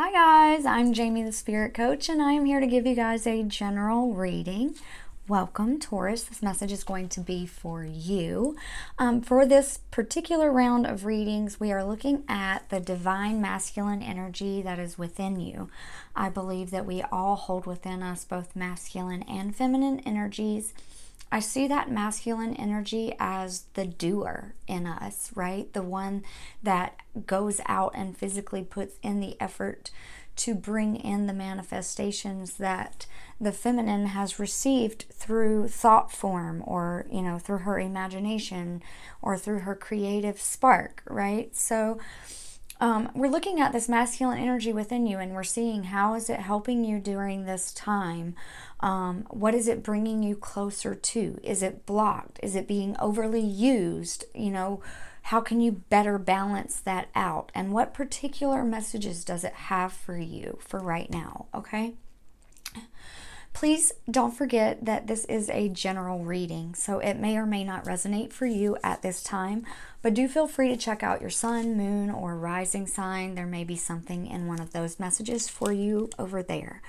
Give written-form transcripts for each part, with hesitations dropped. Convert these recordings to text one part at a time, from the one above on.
Hi guys, I'm Jamey the Spirit Coach, and I am here to give you guys a general reading. Welcome, Taurus. This message is going to be for you. For this particular round of readings, we are looking at the divine masculine energy that is within you. I believe that we all hold within us both masculine and feminine energies. I see that masculine energy as the doer in us, right? The one that goes out and physically puts in the effort to bring in the manifestations that the feminine has received through thought form or, through her imagination or through her creative spark, right? So we're looking at this masculine energy within you, and we're seeing how is it helping you during this time. What is it bringing you closer to? Is it blocked? Is it being overly used? How can you better balance that out? And what particular messages does it have for you for right now? Okay. Please don't forget that this is a general reading, so it may or may not resonate for you at this time, but do feel free to check out your sun, moon, or rising sign. There may be something in one of those messages for you over there.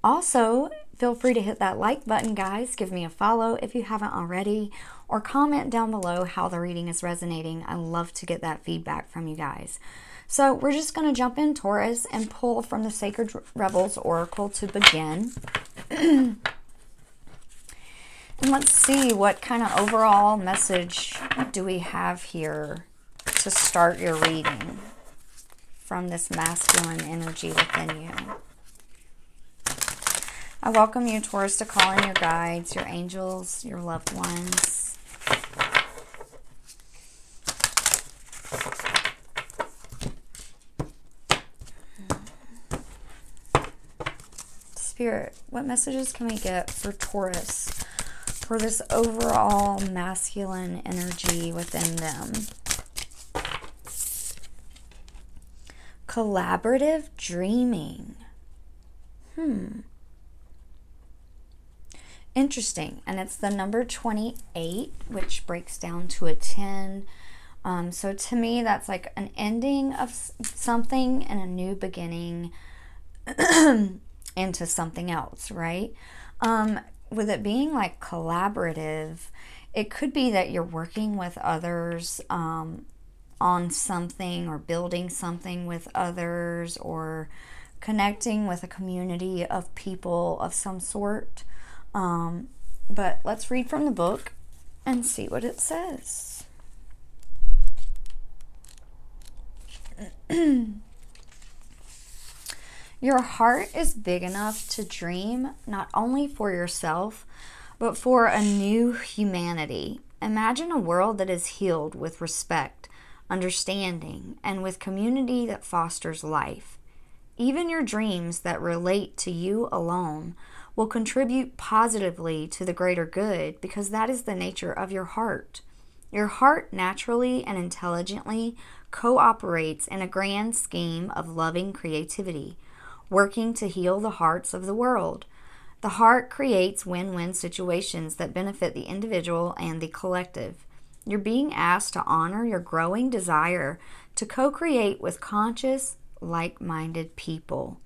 Also, feel free to hit that like button, guys. Give me a follow if you haven't already, or comment down below how the reading is resonating. I love to get that feedback from you guys. So we're just going to jump in, Taurus, and pull from the Sacred Rebels Oracle to begin. And let's see what kind of overall message do we have here to start your reading from this masculine energy within you. I welcome you, Taurus, to call in your guides, your angels, your loved ones. Spirit, what messages can we get for Taurus for this overall masculine energy within them? Collaborative dreaming. Interesting. And it's the number 28, which breaks down to a 10. So to me, that's like an ending of something and a new beginning into something else, right? With it being like collaborative, it could be that you're working with others on something, or building something with others, or connecting with a community of people of some sort. But let's read from the book and see what it says. Your heart is big enough to dream not only for yourself, but for a new humanity. Imagine a world that is healed with respect, understanding, and with community that fosters life. Even your dreams that relate to you alone will contribute positively to the greater good, because that is the nature of your heart. Your heart naturally and intelligently cooperates in a grand scheme of loving creativity, working to heal the hearts of the world. The heart creates win-win situations that benefit the individual and the collective. You're being asked to honor your growing desire to co-create with conscious, like-minded people.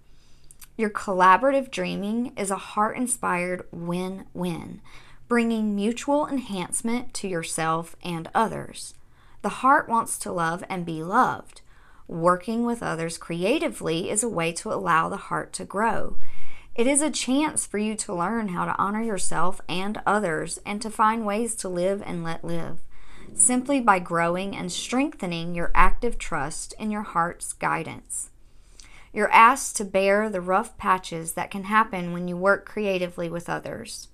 Your collaborative dreaming is a heart-inspired win-win, bringing mutual enhancement to yourself and others. The heart wants to love and be loved. Working with others creatively is a way to allow the heart to grow. It is a chance for you to learn how to honor yourself and others, and to find ways to live and let live, simply by growing and strengthening your active trust in your heart's guidance. You're asked to bear the rough patches that can happen when you work creatively with others.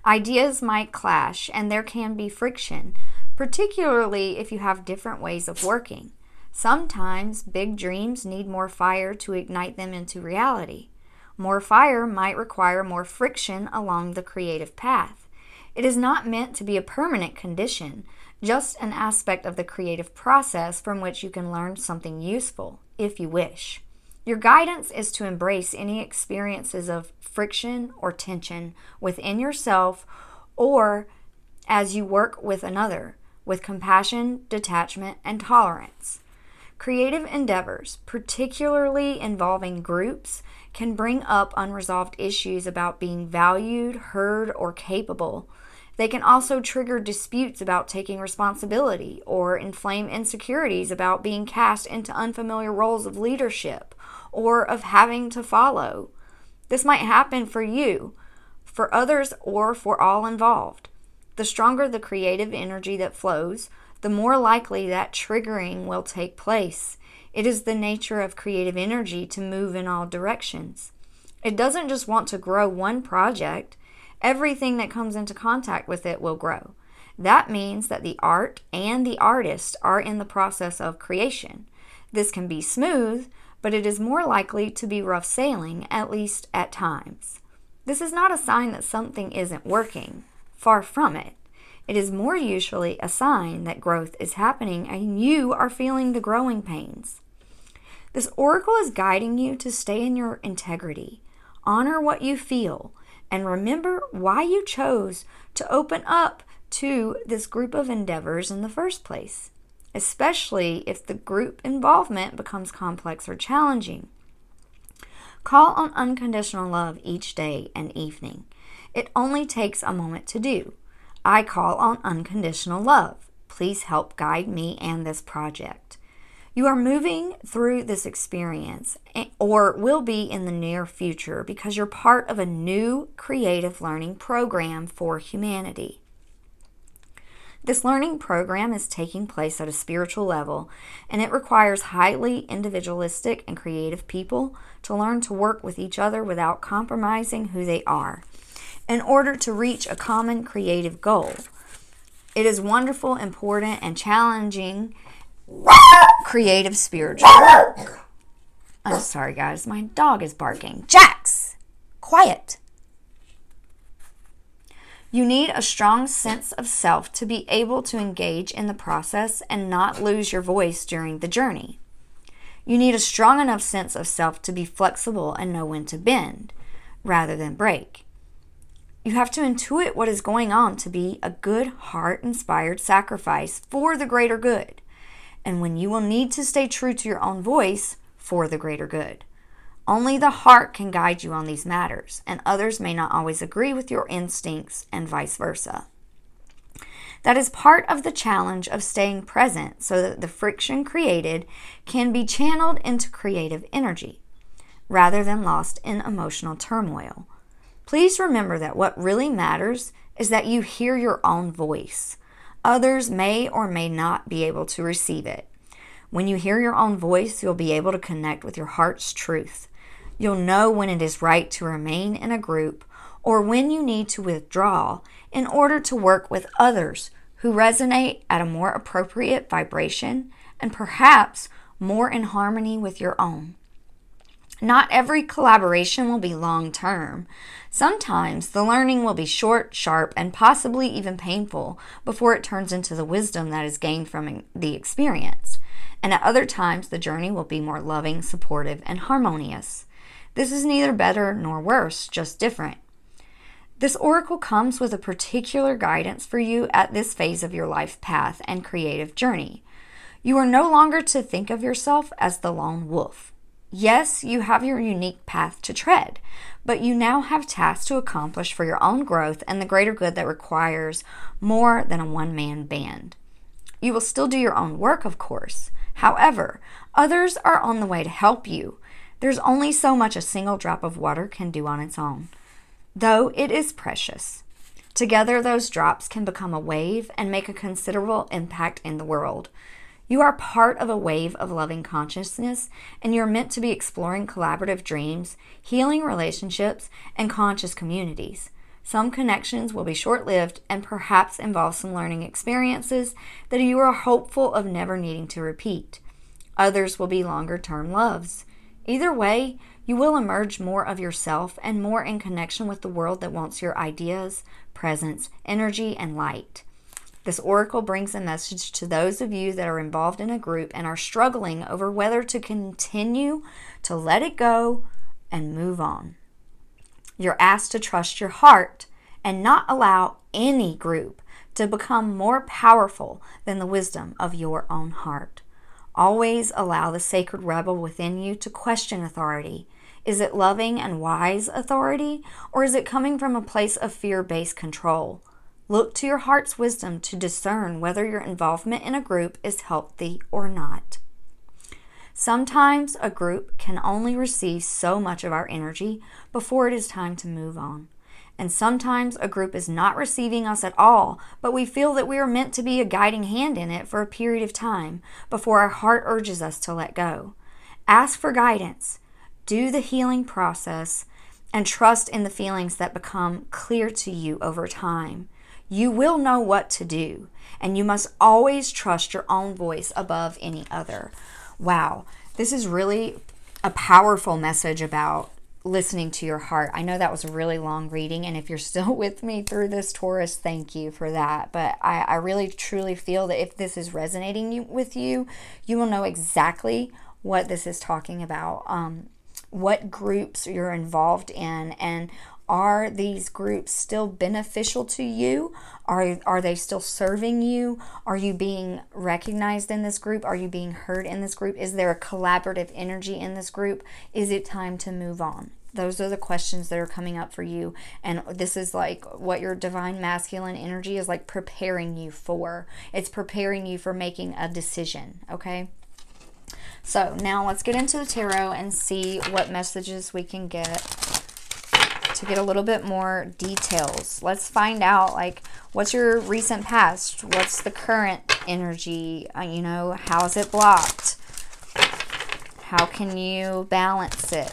Ideas might clash, and there can be friction, particularly if you have different ways of working. Sometimes big dreams need more fire to ignite them into reality. More fire might require more friction along the creative path. It is not meant to be a permanent condition, just an aspect of the creative process from which you can learn something useful, if you wish. Your guidance is to embrace any experiences of friction or tension within yourself, or as you work with another, with compassion, detachment, and tolerance. Creative endeavors, particularly involving groups, can bring up unresolved issues about being valued, heard, or capable. They can also trigger disputes about taking responsibility or inflame insecurities about being cast into unfamiliar roles of leadership or of having to follow. This might happen for you, for others, or for all involved. The stronger the creative energy that flows, the more likely that triggering will take place. It is the nature of creative energy to move in all directions. It doesn't just want to grow one project. Everything that comes into contact with it will grow. That means that the art and the artist are in the process of creation. This can be smooth, but it is more likely to be rough sailing, at least at times. This is not a sign that something isn't working. Far from it. It is more usually a sign that growth is happening and you are feeling the growing pains. This oracle is guiding you to stay in your integrity, honor what you feel, and remember why you chose to open up to this group of endeavors in the first place, especially if the group involvement becomes complex or challenging. Call on unconditional love each day and evening. It only takes a moment to do. I call on unconditional love. Please help guide me and this project. You are moving through this experience, or will be in the near future, because you're part of a new creative learning program for humanity. This learning program is taking place at a spiritual level, and it requires highly individualistic and creative people to learn to work with each other without compromising who they are, in order to reach a common creative goal. It is wonderful, important, and challenging creative spiritual work. I'm sorry, guys. My dog is barking. Jax! Quiet! You need a strong sense of self to be able to engage in the process and not lose your voice during the journey. You need a strong enough sense of self to be flexible and know when to bend, rather than break. You have to intuit what is going on to be a good, heart-inspired sacrifice for the greater good, and when you will need to stay true to your own voice for the greater good. Only the heart can guide you on these matters, and others may not always agree with your instincts and vice versa. That is part of the challenge of staying present so that the friction created can be channeled into creative energy, rather than lost in emotional turmoil. Please remember that what really matters is that you hear your own voice. Others may or may not be able to receive it. When you hear your own voice, you'll be able to connect with your heart's truth. You'll know when it is right to remain in a group or when you need to withdraw in order to work with others who resonate at a more appropriate vibration and perhaps more in harmony with your own. Not every collaboration will be long-term. Sometimes the learning will be short, sharp, and possibly even painful before it turns into the wisdom that is gained from the experience. And at other times, the journey will be more loving, supportive, and harmonious. This is neither better nor worse, just different. This oracle comes with a particular guidance for you at this phase of your life path and creative journey. You are no longer to think of yourself as the lone wolf. Yes, you have your unique path to tread, but you now have tasks to accomplish for your own growth and the greater good that requires more than a one-man band. You will still do your own work, of course. However, others are on the way to help you. There's only so much a single drop of water can do on its own, though it is precious. Together, those drops can become a wave and make a considerable impact in the world. You are part of a wave of loving consciousness, and you're meant to be exploring collaborative dreams, healing relationships, and conscious communities. Some connections will be short-lived and perhaps involve some learning experiences that you are hopeful of never needing to repeat. Others will be longer-term loves. Either way, you will emerge more of yourself and more in connection with the world that wants your ideas, presence, energy, and light. This oracle brings a message to those of you that are involved in a group and are struggling over whether to continue to let it go and move on. You're asked to trust your heart and not allow any group to become more powerful than the wisdom of your own heart. Always allow the sacred rebel within you to question authority. Is it loving and wise authority, or is it coming from a place of fear-based control? Look to your heart's wisdom to discern whether your involvement in a group is healthy or not. Sometimes a group can only receive so much of our energy before it is time to move on. And sometimes a group is not receiving us at all, but we feel that we are meant to be a guiding hand in it for a period of time before our heart urges us to let go. Ask for guidance, do the healing process, and trust in the feelings that become clear to you over time. You will know what to do, and you must always trust your own voice above any other. Wow, this is really a powerful message about listening to your heart. I know that was a really long reading, and if you're still with me through this, Taurus, thank you for that. But I really truly feel that if this is resonating with you, you will know exactly what this is talking about, what groups you're involved in, and are these groups still beneficial to you? Are they still serving you? Are you being recognized in this group? Are you being heard in this group? Is there a collaborative energy in this group? Is it time to move on? Those are the questions that are coming up for you. And this is like what your divine masculine energy is like preparing you for. It's preparing you for making a decision, okay? So now let's get into the tarot and see what messages we can get to get a little bit more details. Let's find out, like, what's your recent past? What's the current energy? You know, how is it blocked? How can you balance it?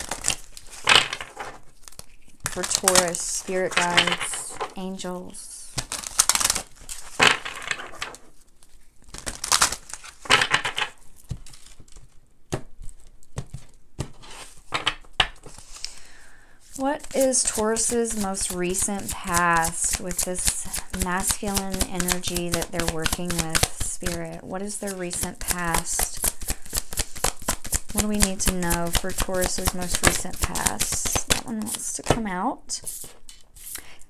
For Taurus, spirit guides, angels. What is Taurus's most recent past with this masculine energy that they're working with, Spirit? What is their recent past? What do we need to know for Taurus's most recent past? That one wants to come out.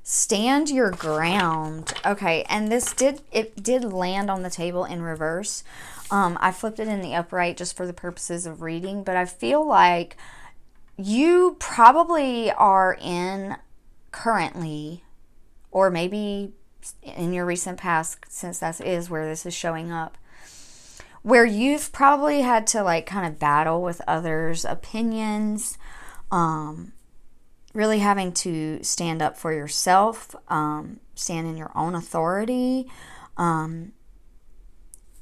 Stand your ground. Okay, and this did land on the table in reverse. I flipped it in the upright just for the purposes of reading, but I feel like you probably are in currently, or maybe in your recent past, since that is where this is showing up, where you've probably had to like kind of battle with others' opinions, really having to stand up for yourself, stand in your own authority,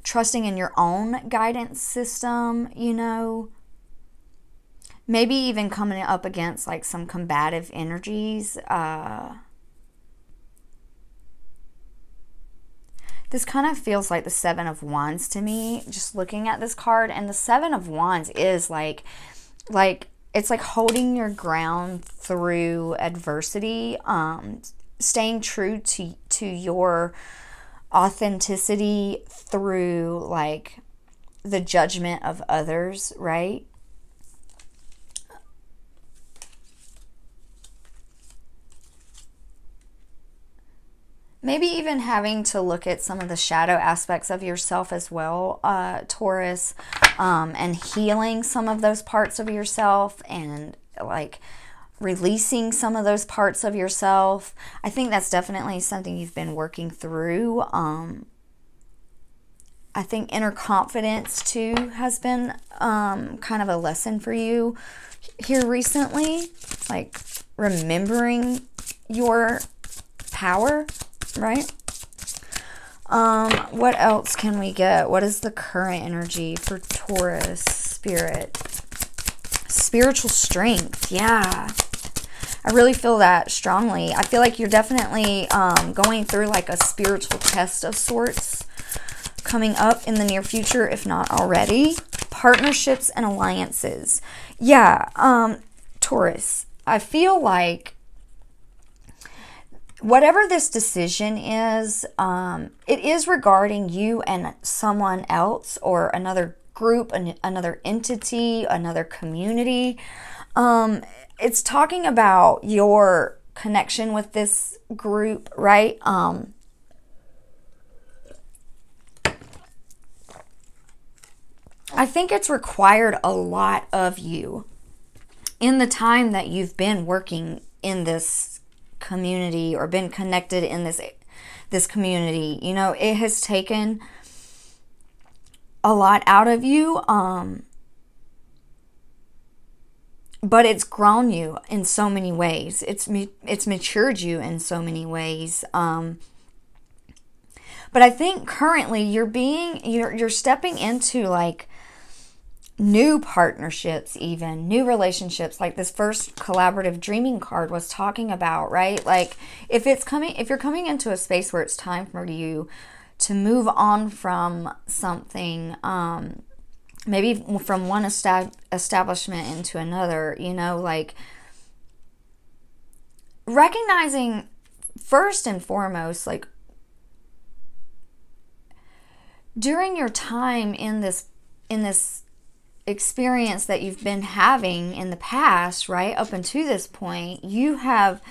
trusting in your own guidance system, you know. Maybe even coming up against like some combative energies. This kind of feels like the Seven of Wands to me, just looking at this card. And the Seven of Wands is like it's like holding your ground through adversity, staying true to your authenticity through like the judgment of others, right? Maybe even having to look at some of the shadow aspects of yourself as well, Taurus, and healing some of those parts of yourself and like releasing some of those parts of yourself. I think that's definitely something you've been working through. I think inner confidence too has been kind of a lesson for you here recently, like remembering your power. Right? What else can we get? What is the current energy for Taurus, Spirit? Spiritual strength. Yeah. I really feel that strongly. I feel like you're definitely going through like a spiritual test of sorts coming up in the near future, if not already. Partnerships and alliances. Yeah. Taurus, I feel like whatever this decision is, it is regarding you and someone else or another group, another entity, another community. It's talking about your connection with this group, right? I think it's required a lot of you in the time that you've been working in this community or been connected in this community. You know, it has taken a lot out of you, but it's grown you in so many ways. It's matured you in so many ways. But I think currently you're stepping into like new partnerships, even new relationships, like this first collaborative dreaming card was talking about, right? Like if you're coming into a space where it's time for you to move on from something, maybe from one establishment into another, you know, like recognizing first and foremost, like during your time in this experience that you've been having in the past, right, up until this point, you have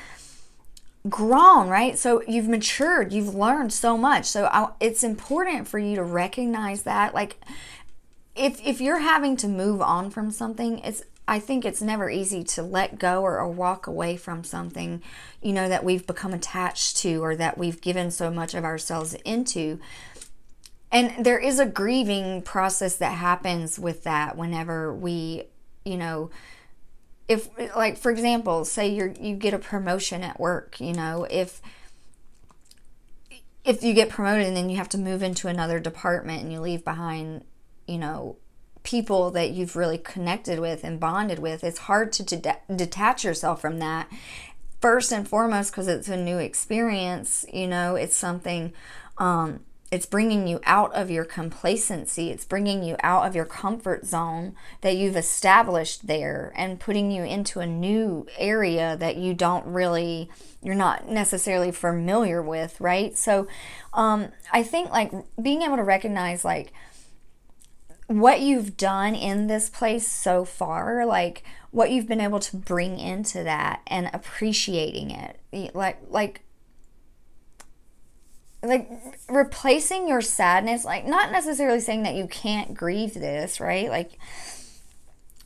grown, right? So you've matured, you've learned so much. So it's important for you to recognize that, like, if you're having to move on from something, I think it's never easy to let go or walk away from something, you know, that we've become attached to or that we've given so much of ourselves into. And there is a grieving process that happens with that whenever we, you know, if, like, for example, say you get a promotion at work, you know, if you get promoted and then you have to move into another department and you leave behind, you know, people that you've really connected with and bonded with, it's hard to detach yourself from that. First and foremost, because it's a new experience, you know, it's something, it's bringing you out of your complacency. It's bringing you out of your comfort zone that you've established there and putting you into a new area that you're not necessarily familiar with, right? So I think like being able to recognize like what you've done in this place so far, like what you've been able to bring into that and appreciating it, like replacing your sadness, like not necessarily saying that you can't grieve this, right? Like,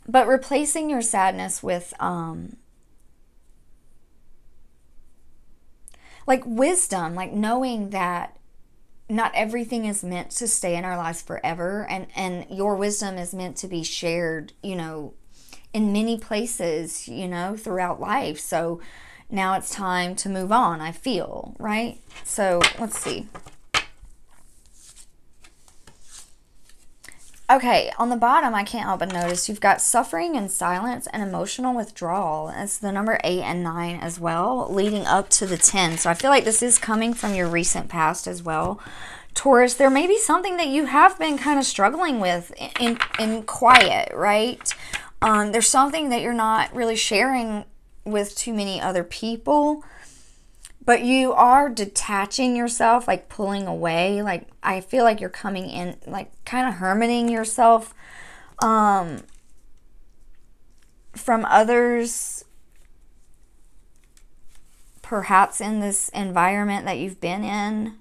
but replacing your sadness with, like wisdom, like knowing that not everything is meant to stay in our lives forever. And your wisdom is meant to be shared, you know, in many places, you know, throughout life. So now it's time to move on, I feel, right? So let's see. Okay, on the bottom, I can't help but notice you've got suffering and silence and emotional withdrawal. It's the number 8 and 9 as well, leading up to the 10. So I feel like this is coming from your recent past as well. Taurus, there may be something that you have been kind of struggling with in quiet, right? There's something that you're not really sharing with too many other people, but you are detaching yourself, like pulling away. Like I feel like you're coming in, like kind of hermiting yourself from others, perhaps in this environment that you've been in.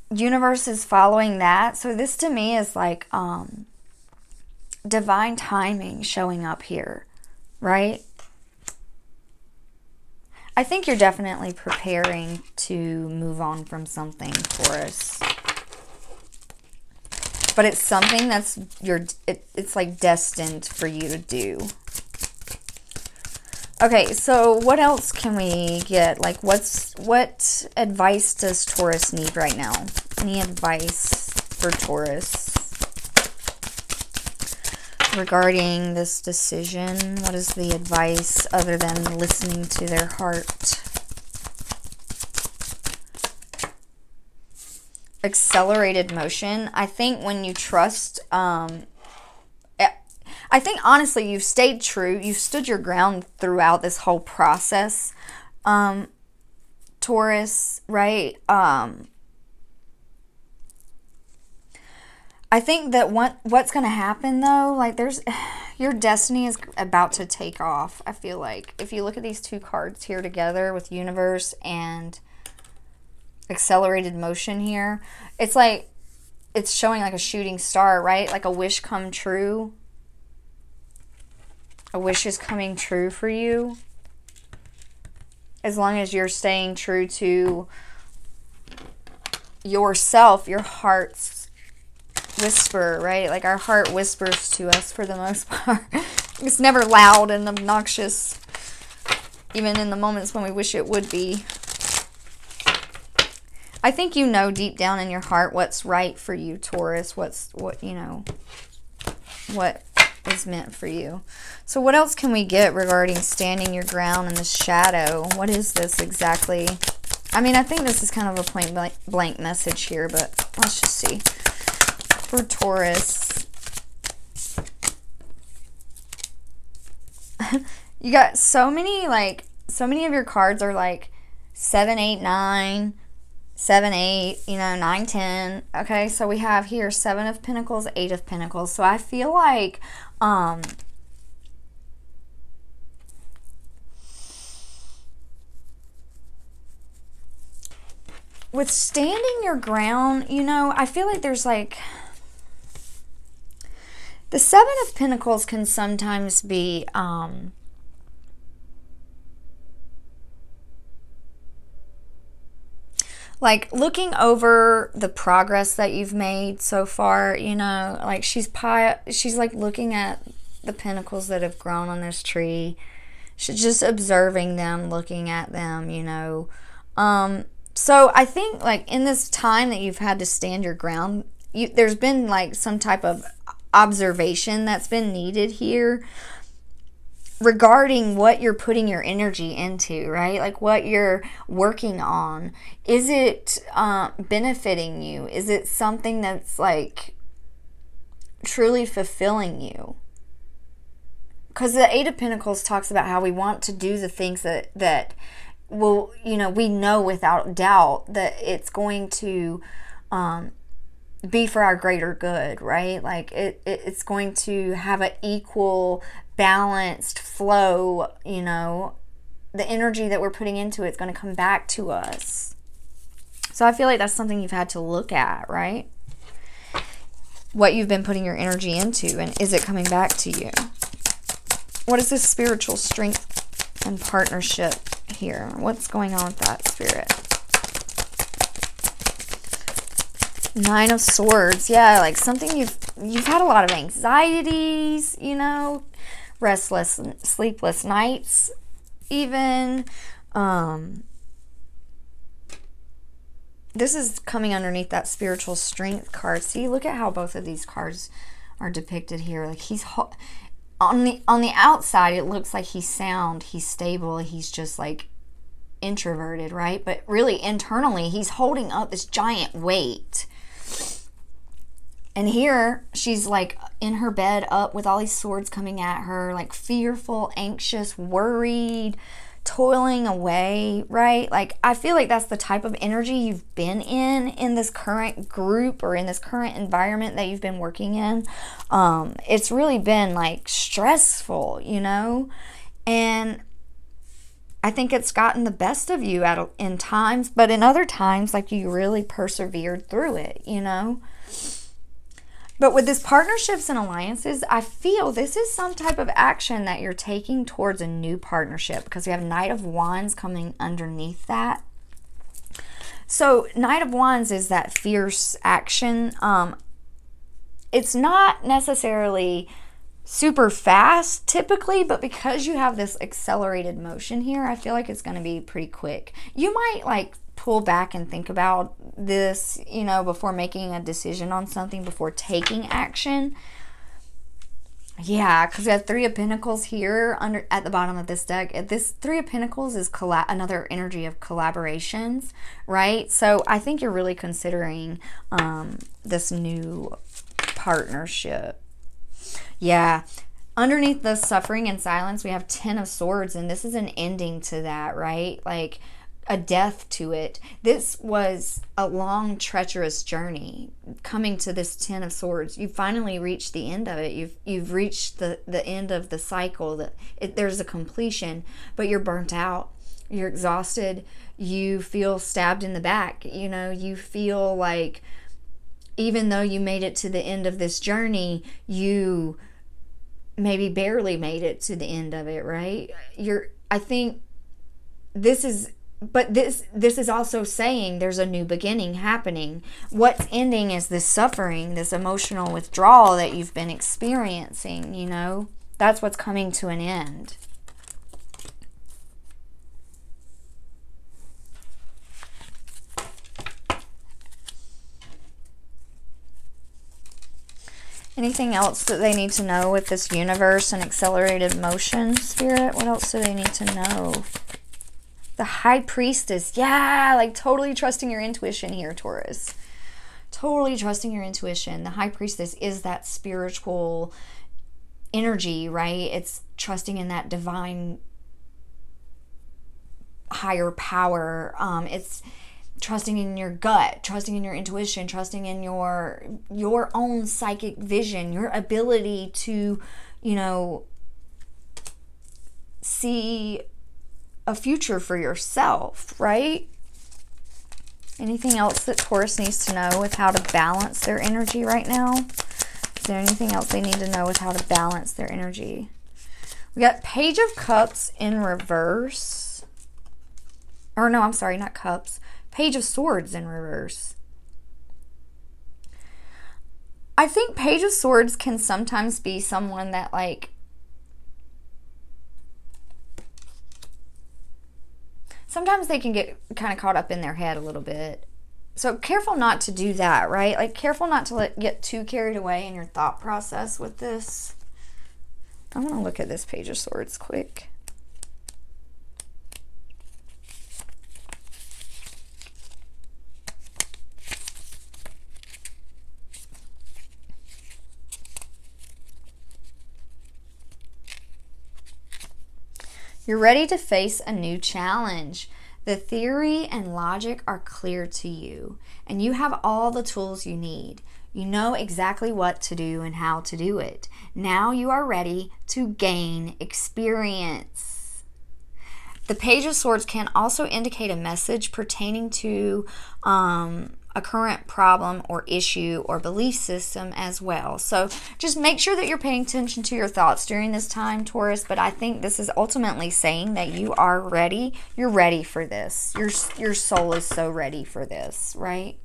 Universe is following that. So this to me is like divine timing showing up here, right? I think you're definitely preparing to move on from something, Taurus. But it's something that's it's like destined for you to do. Okay, so what else can we get? Like what advice does Taurus need right now? Any advice for Taurus regarding this decision? What is the advice other than listening to their heart? Accelerated motion. I think when you trust, I think honestly you've stayed true. You've stood your ground throughout this whole process, Taurus, right? I think that what's going to happen though, like your destiny is about to take off. I feel like if you look at these two cards here together with Universe and accelerated motion here. It's like, it's showing like a shooting star, right? Like a wish come true. A wish is coming true for you. As long as you're staying true to yourself, your heart's whisper, right? Like our heart whispers to us for the most part. It's never loud and obnoxious, even in the moments when we wish it would be. I think you know deep down in your heart what's right for you, Taurus. What is meant for you. So what else can we get regarding standing your ground in the shadow? What is this exactly? I mean, I think this is kind of a point blank message here, but let's just see. For Taurus, you got so many of your cards are like 7, 8, 9, 7, 8, 9, 10. Okay, so we have here 7 of Pentacles, 8 of Pentacles. So I feel like with standing your ground, I feel like there's like the 7 of Pentacles can sometimes be like looking over the progress that you've made so far, like she's like looking at the pentacles that have grown on this tree. She's just observing them, looking at them, So I think like in this time that you've had to stand your ground, there's been like some type of observation that's been needed here regarding what you're putting your energy into, right? Like what you're working on. Is it benefiting you? Is it something that's like truly fulfilling you? Because the 8 of Pentacles talks about how we want to do the things that will, we know without doubt that it's going to be for our greater good, right? Like it's going to have an equal, balanced flow, the energy that we're putting into it's going to come back to us. So I feel like that's something you've had to look at, right? What you've been putting your energy into, and is it coming back to you? What is this spiritual strength and partnership here? What's going on with that, Spirit? 9 of Swords. Yeah, like something you've had a lot of anxieties, restless, sleepless nights even. This is coming underneath that spiritual strength card. See, look at how both of these cards are depicted here. Like he's on the outside, it looks like he's sound, he's stable, he's just like introverted, right? But really internally, he's holding up this giant weight. And here she's like in her bed up with all these swords coming at her, like fearful, anxious, worried, toiling away, right? Like I feel like that's the type of energy you've been in this current group or in this current environment that you've been working in. It's really been like stressful, and I think it's gotten the best of you in times, but in other times, like you really persevered through it, But with this partnerships and alliances, I feel this is some type of action that you're taking towards a new partnership, because we have Knight of Wands coming underneath that. So Knight of Wands is that fierce action. It's not necessarily super fast typically, but because you have this accelerated motion here, I feel like it's going to be pretty quick. You might like pull back and think about this, before making a decision on something, before taking action. Yeah, because we have 3 of Pentacles here at the bottom of this deck. This 3 of Pentacles is another energy of collaborations, right? So I think you're really considering this new partnership. Yeah. Underneath the suffering and silence, we have 10 of Swords, and this is an ending to that, right? Like a death to it. This was a long, treacherous journey coming to this 10 of Swords. You finally reached the end of it. You've reached the end of the cycle. There's a completion, but you're burnt out. You're exhausted. You feel stabbed in the back. You know, you feel like even though you made it to the end of this journey, you maybe barely made it to the end of it, right? I think this is, but this is also saying there's a new beginning happening. What's ending is this suffering, this emotional withdrawal that you've been experiencing, you know? That's what's coming to an end. Anything else that they need to know with this universe and accelerated motion, Spirit? What else do they need to know? The High Priestess. Yeah, like totally trusting your intuition here, Taurus. Totally trusting your intuition. The High Priestess is that spiritual energy, right? It's trusting in that divine higher power. It's trusting in your gut, trusting in your intuition, trusting in your own psychic vision, your ability to, you know, see a future for yourself, right? Anything else that Taurus needs to know with how to balance their energy right now? Is there anything else they need to know with how to balance their energy? We got Page of Cups in reverse. Or no, I'm sorry, not Cups. Page of Swords in reverse. I think Page of Swords can sometimes be someone that, like, sometimes they can get kind of caught up in their head a little bit. So careful not to do that, right? Like, careful not to get too carried away in your thought process with this. I want to look at this Page of Swords quick. You're ready to face a new challenge. The theory and logic are clear to you, and you have all the tools you need. You know exactly what to do and how to do it. Now you are ready to gain experience. The Page of Swords can also indicate a message pertaining to a current problem or issue or belief system as well. So just make sure that you're paying attention to your thoughts during this time, Taurus. But I think this is ultimately saying that you are ready. You're ready for this. Your soul is so ready for this, right?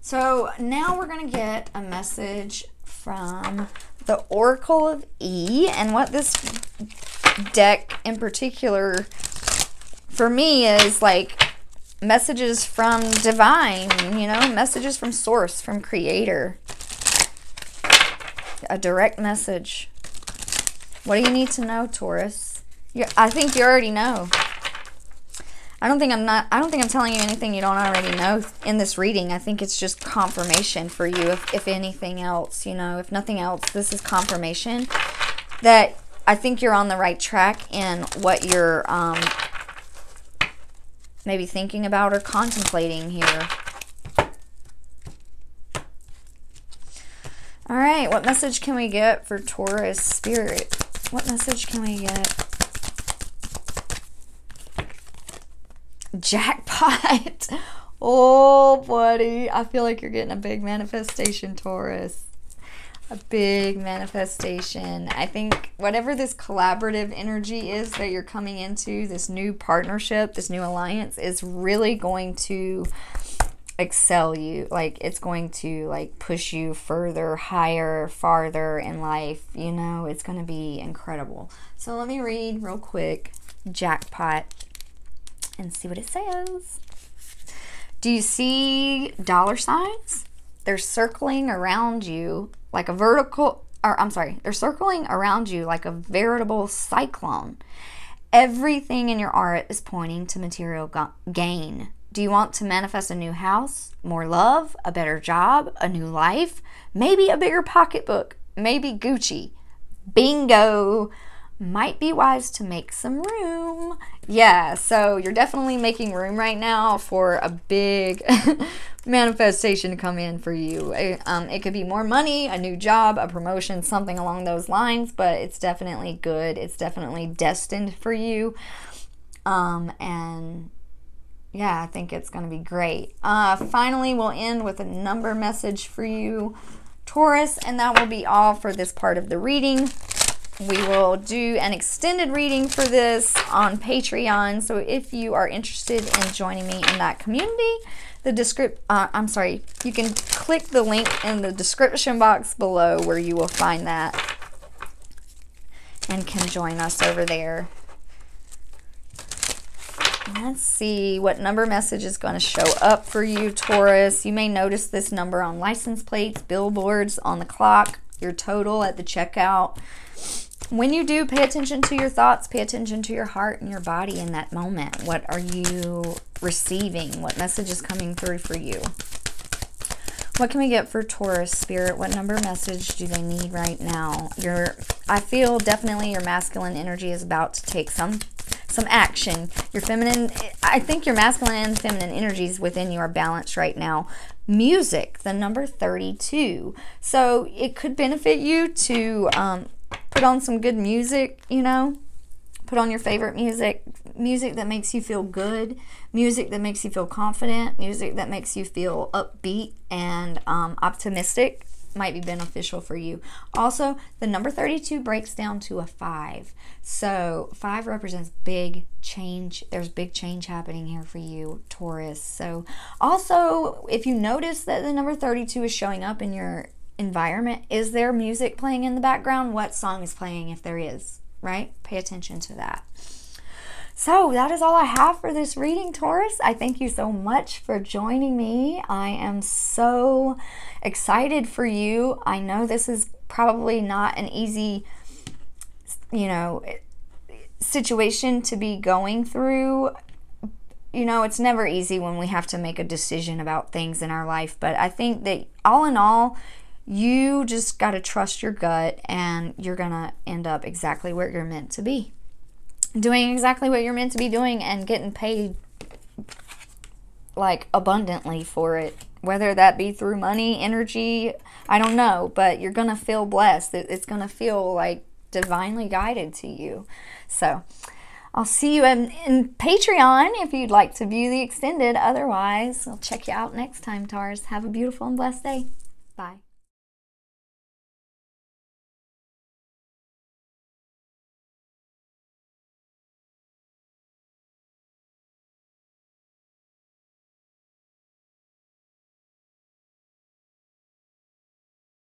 So now we're going to get a message from the Oracle of E. And what this deck in particular for me is like messages from divine, you know, messages from source, from creator. A direct message. What do you need to know, Taurus? I think you already know. I don't think I'm telling you anything you don't already know in this reading. I think it's just confirmation for you, if anything else, you know. If nothing else, this is confirmation that I think you're on the right track in what you're maybe thinking about or contemplating here. All right, what message can we get for Taurus Spirit? What message can we get? Jackpot. Oh, buddy. I feel like you're getting a big manifestation, Taurus. A big manifestation. I think whatever this collaborative energy is that you're coming into, this new partnership, this new alliance, is really going to excel you. Like, it's going to, like, push you further, higher, farther in life. You know, it's going to be incredible. So let me read real quick Jackpot and see what it says. Do you see dollar signs? They're circling around you like a they're circling around you like a veritable cyclone. Everything in your art is pointing to material gain. Do you want to manifest a new house, more love, a better job, a new life, maybe a bigger pocketbook, maybe Gucci? Bingo! Might be wise to make some room. Yeah, so you're definitely making room right now for a big manifestation to come in for you. It could be more money, a new job, a promotion, something along those lines, but it's definitely good. It's definitely destined for you. And yeah, I think it's going to be great. Finally, we'll end with a number message for you, Taurus, and that will be all for this part of the reading. We will do an extended reading for this on Patreon. So if you are interested in joining me in that community, you can click the link in the description box below where you will find that and can join us over there. Let's see what number message is going to show up for you, Taurus. You may notice this number on license plates, billboards, on the clock, your total at the checkout. When you do, pay attention to your thoughts, pay attention to your heart and your body in that moment. What are you receiving? What message is coming through for you? What can we get for Taurus, Spirit? What number message do they need right now? I feel definitely your masculine energy is about to take some action. Your feminine, I think your masculine and feminine energies within you are balanced right now. Music, the number 32. So it could benefit you to put on some good music, you know. Put on your favorite music that makes you feel good, music that makes you feel confident, music that makes you feel upbeat and optimistic might be beneficial for you. Also, the number 32 breaks down to a 5. So 5 represents big change. There's big change happening here for you, Taurus. So also, if you notice that the number 32 is showing up in your environment, is there music playing in the background? What song is playing if there is, right? Pay attention to that. So that is all I have for this reading, Taurus. I thank you so much for joining me. I am so excited for you. I know this is probably not an easy, you know, situation to be going through. You know, it's never easy when we have to make a decision about things in our life. But I think that all in all, you just got to trust your gut and you're going to end up exactly where you're meant to be. Doing exactly what you're meant to be doing and getting paid like abundantly for it. Whether that be through money, energy, I don't know. But you're going to feel blessed. It's going to feel like divinely guided to you. So I'll see you in Patreon if you'd like to view the extended. Otherwise, I'll check you out next time, Taurus. Have a beautiful and blessed day. Bye.